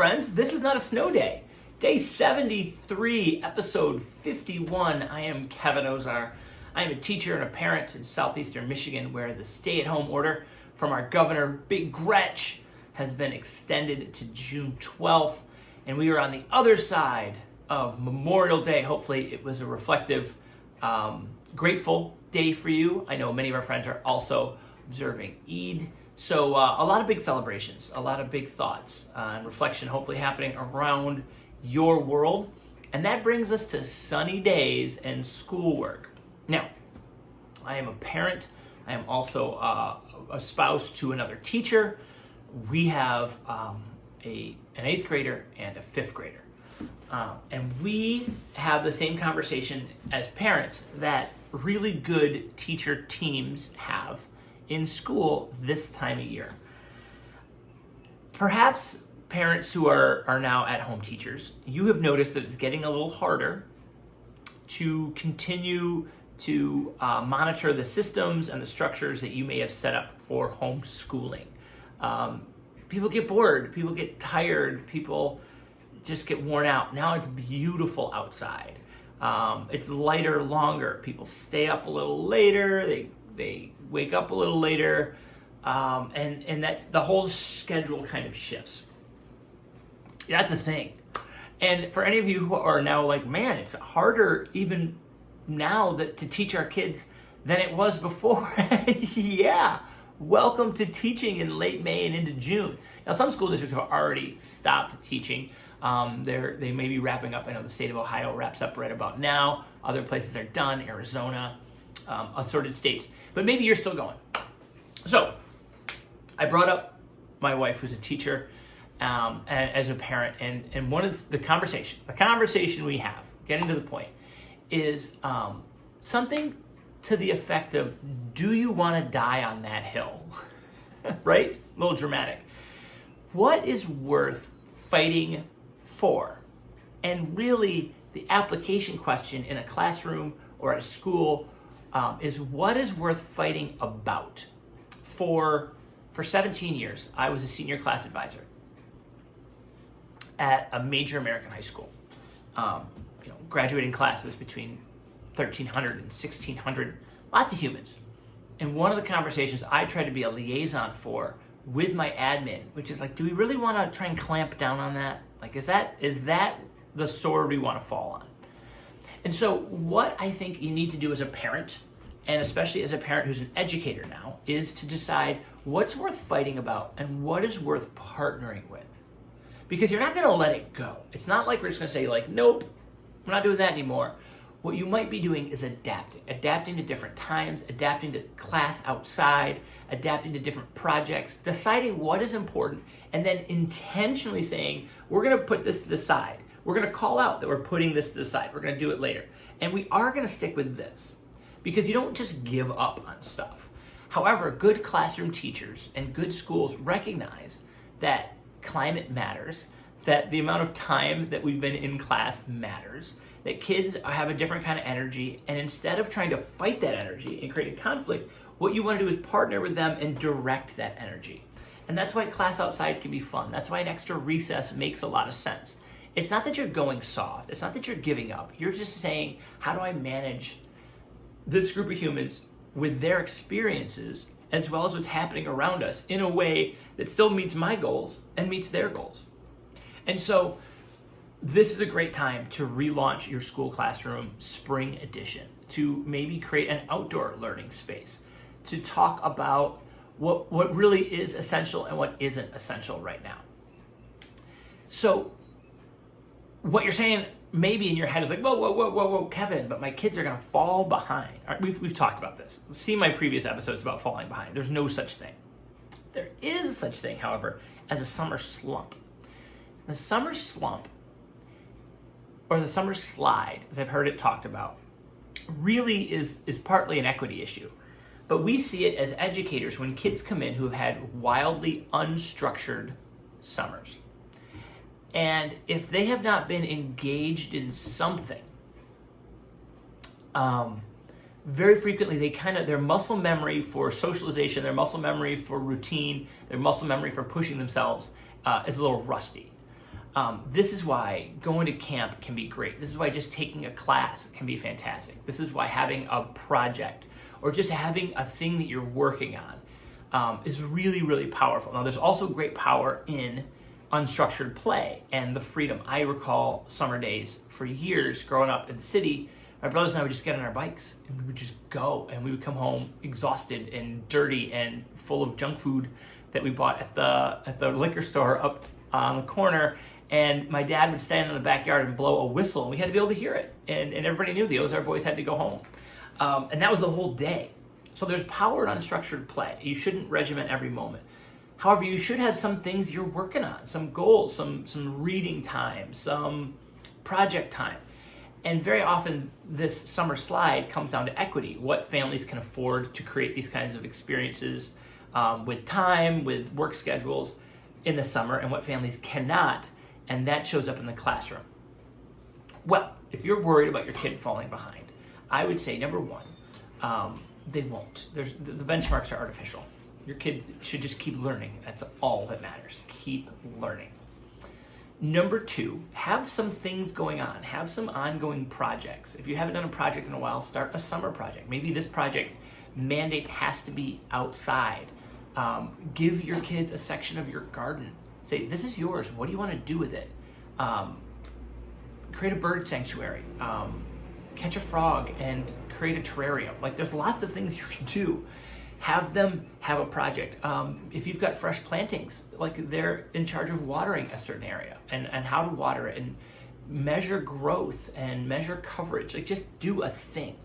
friends. This is not a snow day. Day 73, episode 51. I am Kevin Ozar. I am a teacher and a parent in southeastern Michigan, where the stay-at-home order from our governor, Big Gretch, has been extended to June 12th. And we are on the other side of Memorial Day. Hopefully it was a reflective, grateful day for you. I know many of our friends are also observing Eid. So a lot of big celebrations, a lot of big thoughts and reflection hopefully happening around your world. And that brings us to sunny days and schoolwork. Now, I am a parent. I am also a spouse to another teacher. We have an 8th grader and a 5th grader. And we have the same conversation as parents that really good teacher teams have in school this time of year. Perhaps parents who are now at-home teachers, you have noticed that it's getting a little harder to continue to monitor the systems and the structures that you may have set up for homeschooling. People get bored, people get tired, people just get worn out. Now it's beautiful outside. It's lighter longer. People stay up a little later, they wake up a little later, and that the whole schedule kind of shifts. That's a thing. And for any of you who are now like, man, it's harder even now to teach our kids than it was before. Yeah. Welcome to teaching in late May and into June. Now, some school districts have already stopped teaching. They may be wrapping up. I know the state of Ohio wraps up right about now. Other places are done, Arizona, assorted states. But maybe you're still going. So I brought up my wife, who's a teacher, and as a parent, and one of the conversation we have, getting to the point, is something to the effect of, do you want to die on that hill? Right? A little dramatic. What is worth fighting for? And really, the application question in a classroom or at a school is, what is worth fighting about? For 17 years, I was a senior class advisor at a major American high school. Graduating classes between 1,300 and 1,600, lots of humans. And one of the conversations I tried to be a liaison for with my admin, which is like, do we really want to try and clamp down on that? Like, is that the sword we want to fall on? And so what I think you need to do as a parent, and especially as a parent who's an educator now, is to decide what's worth fighting about and what is worth partnering with. Because you're not going to let it go. It's not like we're just going to say, like, nope, we're not doing that anymore. What you might be doing is adapting to different times, adapting to class outside, adapting to different projects, deciding what is important, and then intentionally saying, we're going to put this to the side. We're going to call out that we're putting this to the side. We're going to do it later. And we are going to stick with this, because you don't just give up on stuff. However, good classroom teachers and good schools recognize that climate matters, that the amount of time that we've been in class matters, that kids have a different kind of energy, and instead of trying to fight that energy and create a conflict, what you want to do is partner with them and direct that energy. And that's why class outside can be fun. That's why an extra recess makes a lot of sense. It's not that you're going soft. It's not that you're giving up. You're just saying, how do I manage this group of humans with their experiences as well as what's happening around us in a way that still meets my goals and meets their goals? And so this is a great time to relaunch your school classroom spring edition, to maybe create an outdoor learning space, to talk about what really is essential and what isn't essential right now. So what you're saying maybe in your head is like, whoa, Kevin, but my kids are going to fall behind. All right, we've talked about this. See my previous episodes about falling behind. There's no such thing. There is such thing, however, as a summer slump. The summer slump, or the summer slide, as I've heard it talked about, really is partly an equity issue. But we see it as educators when kids come in who have had wildly unstructured summers. And if they have not been engaged in something, very frequently their muscle memory for socialization, their muscle memory for routine, their muscle memory for pushing themselves is a little rusty. This is why going to camp can be great. This is why just taking a class can be fantastic. This is why having a project or just having a thing that you're working on is really, really powerful. Now, there's also great power in unstructured play and the freedom. I recall summer days for years growing up in the city. My brothers and I would just get on our bikes and we would just go, and we would come home exhausted and dirty and full of junk food that we bought at the liquor store up on the corner. And my dad would stand in the backyard and blow a whistle, and we had to be able to hear it. And everybody knew the Ozark boys had to go home. And that was the whole day. So there's power in unstructured play. You shouldn't regiment every moment. However, you should have some things you're working on, some goals, some reading time, some project time. And very often this summer slide comes down to equity, what families can afford to create these kinds of experiences with time, with work schedules in the summer, and what families cannot, and that shows up in the classroom. Well, if you're worried about your kid falling behind, I would say, number one, they won't. The benchmarks are artificial. Your kid should just keep learning. That's all that matters. Keep learning. Number two, have some things going on. Have some ongoing projects. If you haven't done a project in a while, start a summer project. Maybe this project mandate has to be outside. Give your kids a section of your garden. Say, this is yours. What do you want to do with it? Create a bird sanctuary. Catch a frog and create a terrarium. Like, there's lots of things you can do. Have them have a project. If you've got fresh plantings, like, they're in charge of watering a certain area and how to water it and measure growth and measure coverage. Like, just do a thing.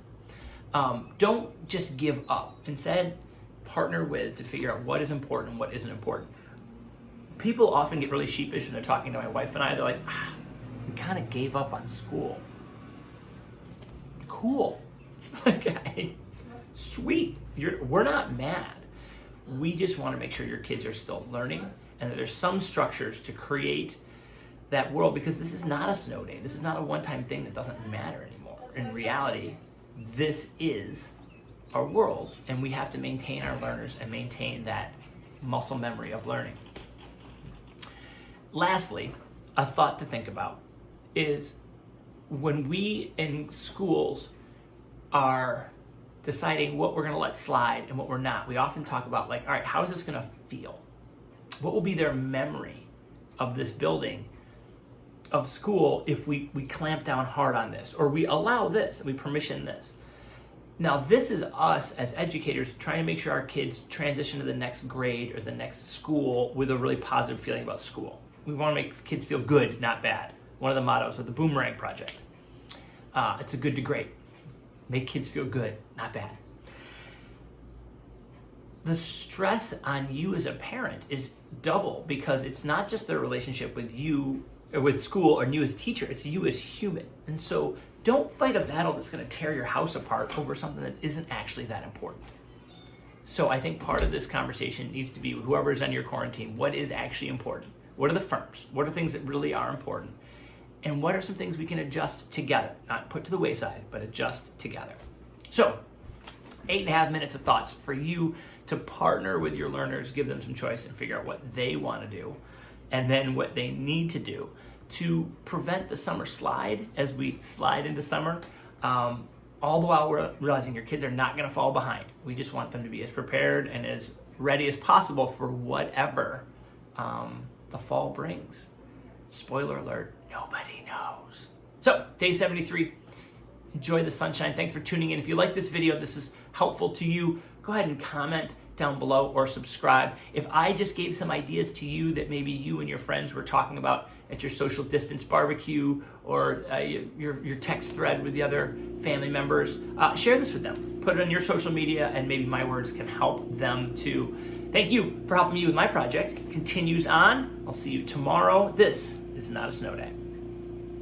Don't just give up. Instead, partner with to figure out what is important and what isn't important. People often get really sheepish when they're talking to my wife and I. They're like, we kind of gave up on school. Cool. Okay. Sweet. We're not mad. We just want to make sure your kids are still learning and that there's some structures to create that world, because this is not a snow day. This is not a one-time thing that doesn't matter anymore. In reality, this is our world, and we have to maintain our learners and maintain that muscle memory of learning. Lastly, a thought to think about is when we in schools are deciding what we're going to let slide and what we're not, we often talk about, like, all right, how is this going to feel? What will be their memory of this building, of school, if we clamp down hard on this, or we allow this, and we permission this? Now, this is us as educators trying to make sure our kids transition to the next grade or the next school with a really positive feeling about school. We want to make kids feel good, not bad. One of the mottos of the Boomerang Project. It's a good to great. Make kids feel good, not bad. The stress on you as a parent is double, because it's not just the relationship with you, or with school, or you as a teacher, it's you as human. And so don't fight a battle that's going to tear your house apart over something that isn't actually that important. So I think part of this conversation needs to be with whoever's on your quarantine. What is actually important? What are the firms? What are things that really are important? And what are some things we can adjust together? Not put to the wayside, but adjust together. So 8.5 minutes of thoughts for you to partner with your learners, give them some choice, and figure out what they want to do, and then what they need to do to prevent the summer slide as we slide into summer, all the while we're realizing your kids are not going to fall behind. We just want them to be as prepared and as ready as possible for whatever the fall brings. Spoiler alert, nobody knows. So, day 73, enjoy the sunshine. Thanks for tuning in. If you like this video, this is helpful to you, go ahead and comment down below or subscribe. If I just gave some ideas to you that maybe you and your friends were talking about at your social distance barbecue or your text thread with the other family members, share this with them. Put it on your social media, and maybe my words can help them too. Thank you for helping me with my project. It continues on. I'll see you tomorrow. This is Not a Snow Day.